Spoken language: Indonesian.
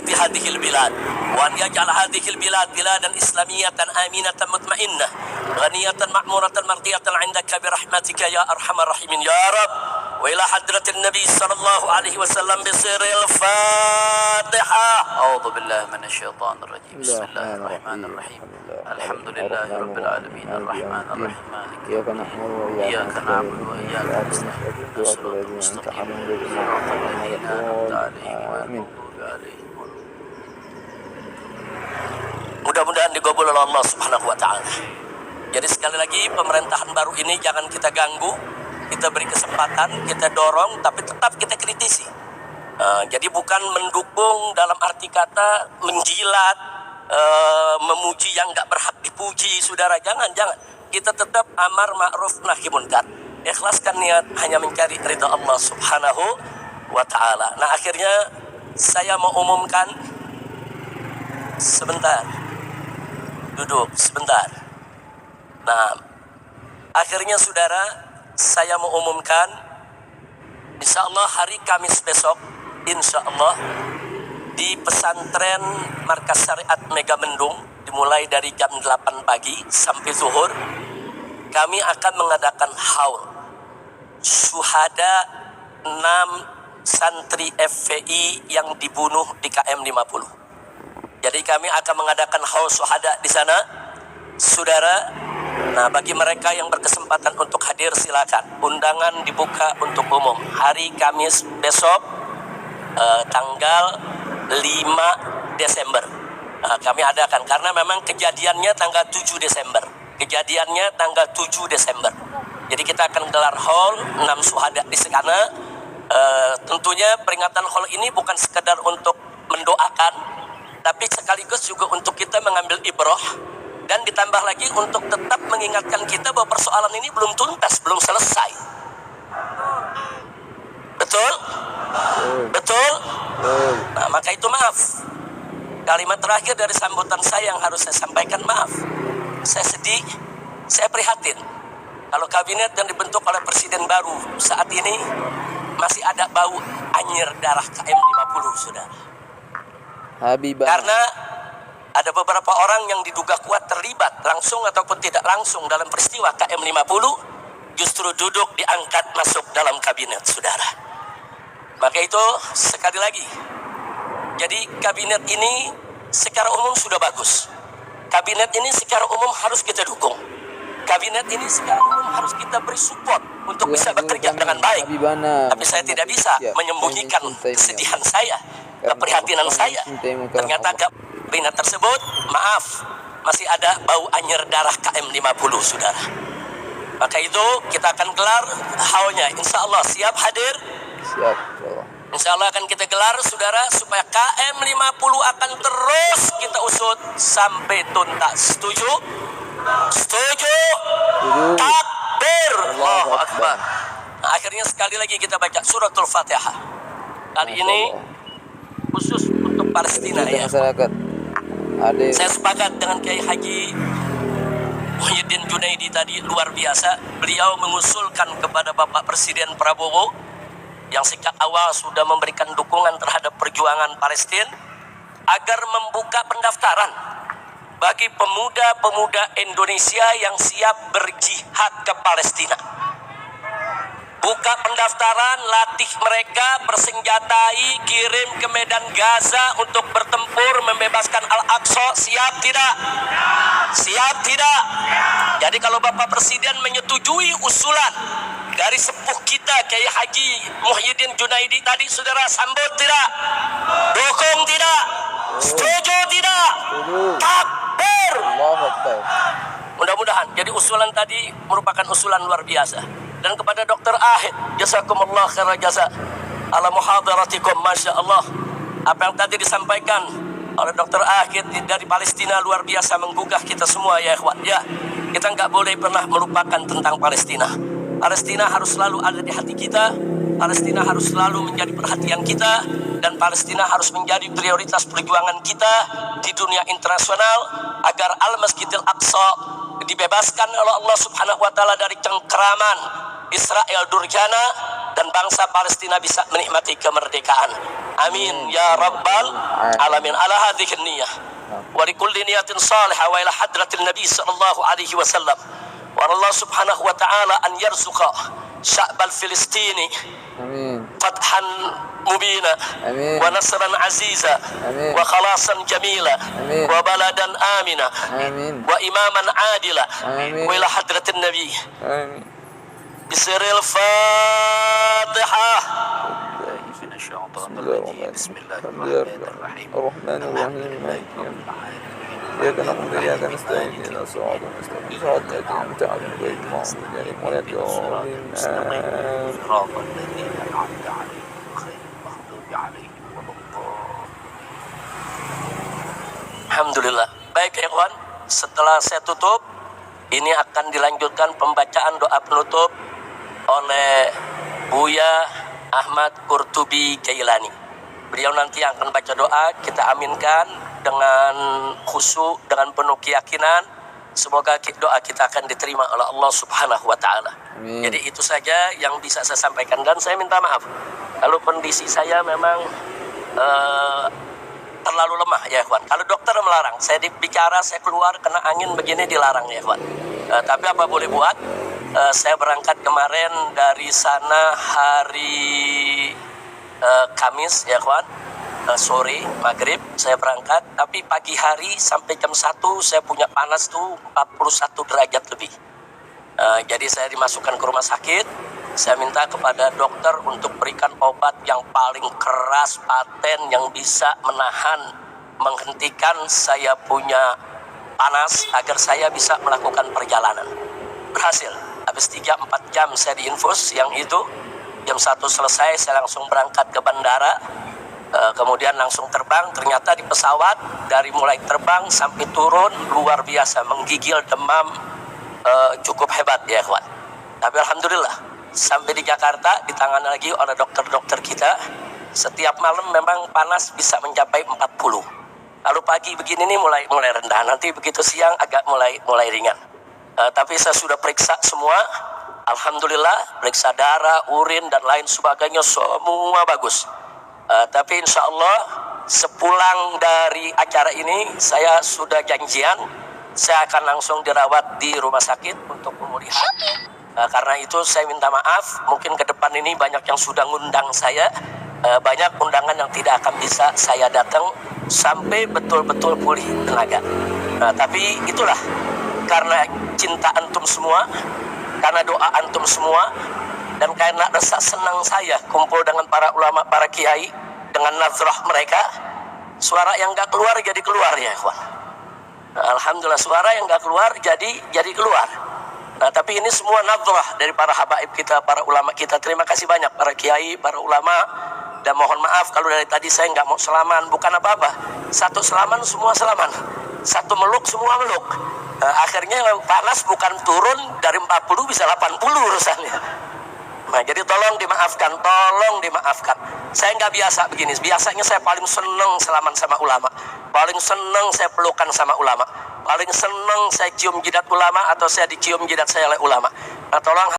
barakati hadhil bilad wa an yaj'al hadhil bilad biladan islamiyatan aminatan mutmainnah ghaniyatan ma'muratan mardiyatan 'indaka bi rahmatika ya arhamar rahimin ya rab. Wa ila hadratin nabi sallallahu alaihi wasallam bi sirril fatihah. A'udzu billahi minasyaitonir rajim. Bismillahirrahmanirrahim. Alhamdulillahi rabbil alamin arrahmanir rahim maliki iyyaka na'budu wa iyyaka na'budu wa iyyaka nasta'in ihdinas siratal mustaqim siratal ladzina an'amta 'alaihim. Mudah-mudahan digabul oleh Allah Subhanahu wa taala. Jadi sekali lagi pemerintahan baru ini jangan kita ganggu, kita beri kesempatan, kita dorong, tapi tetap kita kritisi. Jadi bukan mendukung dalam arti kata menjilat, memuji yang nggak berhak dipuji, saudara. Jangan. Kita tetap amar ma'ruf nahi munkar. Ikhlaskan niat hanya mencari ridha Allah Subhanahu wa taala. Nah, akhirnya saya mau umumkan sebentar. Duduk sebentar. Nah, akhirnya saudara, saya mau umumkan insya Allah hari Kamis besok, insya Allah di pesantren Markas Syariat Megamendung, dimulai dari jam 8 pagi sampai zuhur, kami akan mengadakan haul syuhada 6 santri FPI yang dibunuh di KM 50. Jadi kami akan mengadakan haul syuhada di sana, saudara. Nah, bagi mereka yang berkesempatan untuk hadir silakan. Undangan dibuka untuk umum. Hari Kamis besok tanggal 5 Desember. Kami adakan karena memang kejadiannya tanggal 7 Desember. Kejadiannya tanggal 7 Desember. Jadi kita akan gelar haul 6 syuhada di sana. Tentunya peringatan haul ini bukan sekedar untuk mendoakan, tapi sekaligus juga untuk kita mengambil ibrah. Dan ditambah lagi untuk tetap mengingatkan kita bahwa persoalan ini belum tuntas, belum selesai. Betul? Betul? Nah, maka itu maaf. Kalimat terakhir dari sambutan saya yang harus saya sampaikan, maaf. Saya sedih, saya prihatin. Kalau kabinet yang dibentuk oleh presiden baru saat ini masih ada bau anyir darah KM 50, saudara. Habibah. Karena ada beberapa orang yang diduga kuat terlibat langsung ataupun tidak langsung dalam peristiwa KM 50 justru duduk diangkat masuk dalam kabinet, saudara. Maka itu sekali lagi, jadi kabinet ini secara umum sudah bagus. Kabinet ini secara umum harus kita dukung. Kabinet ini secara umum harus kita beri support untuk bisa bekerja dengan baik. Tapi saya tidak bisa menyembunyikan kesedihan saya, keprihatinan saya. Ternyata kabinet tersebut, maaf, masih ada bau anyir darah KM 50, saudara. Maka itu kita akan gelar haulnya. Insya Allah siap hadir? Siap. Insya Allah akan kita gelar, saudara, supaya KM 50 akan terus kita usut sampai tuntas. Setuju? Setuju? Takbir! Allahu Akbar. Nah, akhirnya sekali lagi kita baca suratul Fatihah. Kali ini khusus untuk Palestina, ya. Masyarakat. Saya sepakat dengan Kiai Haji Muhyiddin Junaidi tadi, luar biasa. Beliau mengusulkan kepada Bapak Presiden Prabowo yang sejak awal sudah memberikan dukungan terhadap perjuangan Palestina agar membuka pendaftaran bagi pemuda-pemuda Indonesia yang siap berjihad ke Palestina. Buka pendaftaran, latih mereka, persenjatai, kirim ke medan Gaza untuk bertempur membebaskan Al-Aqsa. Siap tidak? Siap tidak? Jadi kalau Bapak Presiden menyetujui usulan dari sepuh kita Kiai Haji Muhyiddin Junaidi tadi, saudara, sambut tidak? Dukung tidak? Setuju tidak? Takbir! Mudah-mudahan. Jadi usulan tadi merupakan usulan luar biasa. Dan kepada Dr. Ahid, jazakumullah khairan jasa ala muhadaratikum, masya Allah. Apa yang tadi disampaikan oleh Dr. Ahid dari Palestina luar biasa menggugah kita semua, ya ikhwan. Ya, kita nggak boleh pernah melupakan tentang Palestina. Palestina harus selalu ada di hati kita. Palestina harus selalu menjadi perhatian kita, dan Palestina harus menjadi prioritas perjuangan kita di dunia internasional agar Al-Masjidil Aqsa dibebaskan oleh Allah Subhanahu wa taala dari cengkeraman Israel Durjana, dan bangsa Palestina bisa menikmati kemerdekaan. Amin ya rabbal alamin. Ala hadhihi niyyah wa likulli niyatin salihah wa ila hadratil nabi sallallahu alaihi wasallam. Wa Allah subhanahu wa ta'ala an yarzuqa sya'bal Filistini Amin. فتحا مبينا آمين. ونصرا عزيزا آمين. وخلاصا جميلا آمين. وبلدا آمنا آمين. وإماما عادلا آمين. وإلى حضرة النبي آمين. بسر الفاتحة. بسم الله الرحمن الرحيم مالك يوم الدين إياك نعبد وإياك نستعين اهدنا الصراط المستقيم صراط الذين أنعمت عليهم غير المغضوب عليهم ولا الضالين آمين. صراط الذين أنعمت عليهم غير المغضوب عليهم ولا الضالين. Alhamdulillah. Baik ya kawan, setelah saya tutup, ini akan dilanjutkan pembacaan doa penutup oleh Buya Ahmad Qurtubi Jailani. Beliau nanti akan baca doa, kita aminkan dengan khusyuk, dengan penuh keyakinan. Semoga doa kita akan diterima oleh Allah Subhanahu wa Ta'ala. Jadi itu saja yang bisa saya sampaikan, dan saya minta maaf kalau kondisi saya memang terlalu lemah ya kawan. Kalau dokter melarang saya bicara, saya keluar kena angin begini dilarang ya kawan. Tapi apa boleh buat, saya berangkat kemarin dari sana hari Kamis ya kawan, sore maghrib saya berangkat, tapi pagi hari sampai jam 1 saya punya panas tuh 41 derajat lebih. Jadi saya dimasukkan ke rumah sakit. Saya minta kepada dokter untuk berikan obat yang paling keras, paten, yang bisa menghentikan saya punya panas agar saya bisa melakukan perjalanan. Berhasil. Habis 3-4 jam saya diinfus yang itu. Jam 1 selesai saya langsung berangkat ke bandara. Kemudian langsung terbang. Ternyata di pesawat dari mulai terbang sampai turun luar biasa, menggigil, demam, cukup hebat ya kawan. Tapi alhamdulillah sampai di Jakarta ditangani lagi oleh dokter-dokter kita. Setiap malam memang panas bisa mencapai 40. Lalu pagi begini nih mulai rendah. Nanti begitu siang agak mulai ringan. Tapi saya sudah periksa semua. Alhamdulillah, periksa darah, urin dan lain sebagainya semua bagus. Tapi insya Allah sepulang dari acara ini saya sudah janjian saya akan langsung dirawat di rumah sakit untuk pemulihan. Karena itu saya minta maaf, mungkin ke depan ini banyak yang sudah ngundang saya, banyak undangan yang tidak akan bisa saya datang sampai betul-betul pulih tenaga. Tapi itulah karena cinta antum semua, karena doa antum semua, dan karena rasa senang saya kumpul dengan para ulama, para kiai, dengan nazrah mereka, suara yang gak keluar jadi keluar ya kawan. Alhamdulillah suara yang gak keluar jadi keluar. Tapi ini semua nazrah dari para habaib kita, para ulama kita. Terima kasih banyak para kiai, para ulama. Dan mohon maaf kalau dari tadi saya nggak mau selaman. Bukan apa-apa. Satu selaman, semua selaman. Satu meluk, semua meluk. Akhirnya panas bukan turun dari 40 bisa 80 urusannya. Nah, jadi tolong dimaafkan, Saya nggak biasa begini. Biasanya saya paling seneng selaman sama ulama. Paling seneng saya pelukan sama ulama. Paling seneng saya cium jidat ulama atau saya dicium jidat saya oleh ulama. Nah, tolong